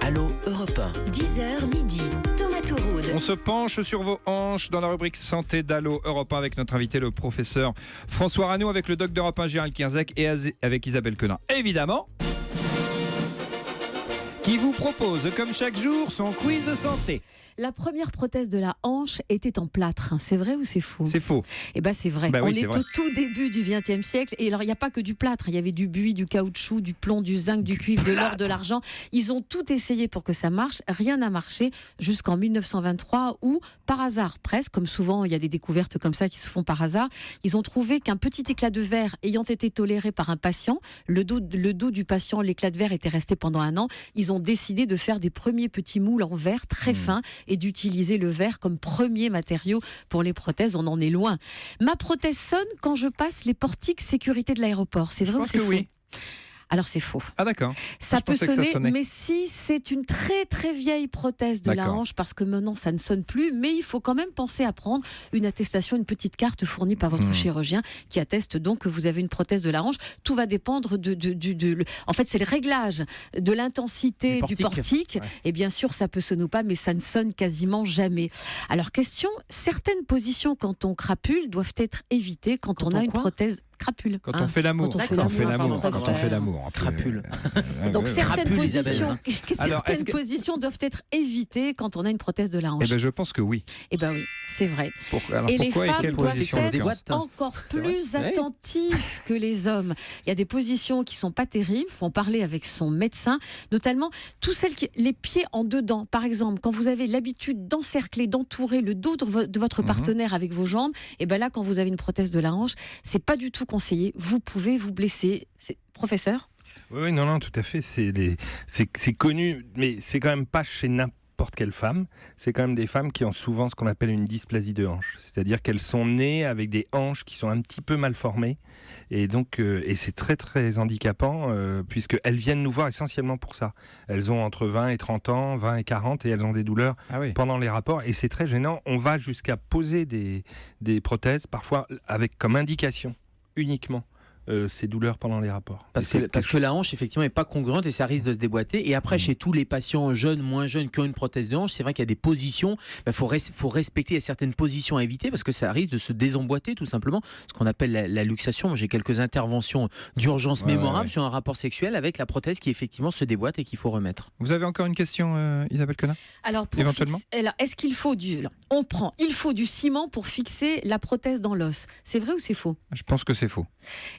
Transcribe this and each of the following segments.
Allô Europe 1. 10h midi, Thomas Touroud. On se penche sur vos hanches dans la rubrique Santé d'Allô Europe 1 avec notre invité, le professeur François Rano, avec le doc d'Europe 1 Gérald Kierzek et avec Isabelle Quenin. Évidemment, qui vous propose, comme chaque jour, son quiz santé. La première prothèse de la hanche était en plâtre. C'est vrai ou c'est faux ? C'est faux. Eh ben c'est vrai. Bah oui, On c'est est vrai. au tout début du XXe siècle. Et alors, il n'y a pas que du plâtre. Il y avait du buis, du caoutchouc, du plomb, du zinc, du cuivre, de l'or, de l'argent. Ils ont tout essayé pour que ça marche. Rien n'a marché jusqu'en 1923 où, par hasard presque, comme souvent il y a des découvertes comme ça qui se font par hasard, ils ont trouvé qu'un petit éclat de verre ayant été toléré par un patient, le dos du patient, l'éclat de verre était resté pendant 1 an. Ils ont décidé de faire des premiers petits moules en verre très fins et d'utiliser le verre comme premier matériau pour les prothèses. On en est loin. Ma prothèse sonne quand je passe les portiques sécurité de l'aéroport. C'est vrai ou pense c'est que faux ? oui. Alors c'est faux. Ah d'accord. Ça Je peut pensais que ça sonner, sonnait. mais si c'est une très très vieille prothèse de la D'accord. hanche, parce que maintenant ça ne sonne plus, mais il faut quand même penser à prendre une attestation, une petite carte fournie par votre chirurgien qui atteste donc que vous avez une prothèse de la hanche. Tout va dépendre en fait c'est le réglage de l'intensité du portique. Ouais. Et bien sûr ça peut sonner ou pas, mais ça ne sonne quasiment jamais. Alors question, certaines positions quand on crapule doivent être évitées quand on a une prothèse crapule. Quand hein. on fait l'amour. Quand on fait Quand on fait l'amour, l'amour. pardon, Quand on fait l'amour. Crapule. Donc certaines Crapule, Isabelle, positions, hein. Alors, est-ce certaines que- positions doivent être évitées quand on a une prothèse de la hanche. Eh ben, je pense que oui. Eh ben oui, c'est vrai. Alors, Et les pourquoi et femmes quelle doivent position être des boîtes, hein. encore C'est vrai. plus Ouais. attentives que les hommes. Il y a des positions qui sont pas terribles, faut en parler avec son médecin, notamment tous celles qui les pieds en dedans. Par exemple, quand vous avez l'habitude d'encercler, d'entourer le dos de votre partenaire avec vos jambes, et ben là quand vous avez une prothèse de la hanche, c'est pas du tout conseillé. Vous pouvez vous blesser. Professeur ? Oui, non, tout à fait. C'est connu, mais c'est quand même pas chez n'importe quelle femme. C'est quand même des femmes qui ont souvent ce qu'on appelle une dysplasie de hanche. C'est-à-dire qu'elles sont nées avec des hanches qui sont un petit peu mal formées. Et donc, et c'est très, très handicapant, puisqu'elles viennent nous voir essentiellement pour ça. Elles ont entre 20 et 30 ans, 20 et 40, et elles ont des douleurs Ah oui. pendant les rapports. Et c'est très gênant. On va jusqu'à poser des prothèses, parfois avec comme indication uniquement ces douleurs pendant les rapports. Parce Et c'est que, parce quelque que la hanche, effectivement, n'est pas congruente et ça risque de se déboîter. Et après, chez tous les patients jeunes, moins jeunes, qui ont une prothèse de hanche, c'est vrai qu'il y a des positions, faut respecter, il y a certaines positions à éviter parce que ça risque de se désemboîter, tout simplement. Ce qu'on appelle la luxation. Moi, j'ai quelques interventions d'urgence mémorables sur un rapport sexuel avec la prothèse qui, effectivement, se déboîte et qu'il faut remettre. Vous avez encore une question, Isabelle Quenin ? Alors, Éventuellement. alors, est-ce qu'il faut il faut du ciment pour fixer la prothèse dans l'os. C'est vrai ou c'est faux ? Je pense que c'est faux.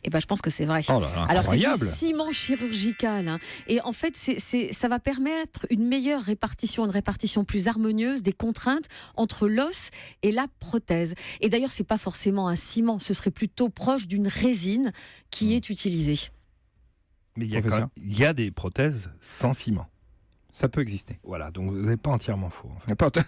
Eh ben, je pense que c'est vrai. Oh là là, Alors c'est incroyable. du ciment chirurgical, hein. Et en fait ça va permettre une meilleure répartition, une répartition plus harmonieuse des contraintes entre l'os et la prothèse. Et d'ailleurs c'est pas forcément un ciment, ce serait plutôt proche d'une résine qui est utilisée. Mais il y a Professeur. il y a des prothèses sans ciment. Ça peut exister. Voilà, donc vous n'avez pas entièrement faux. En fait. N'importe.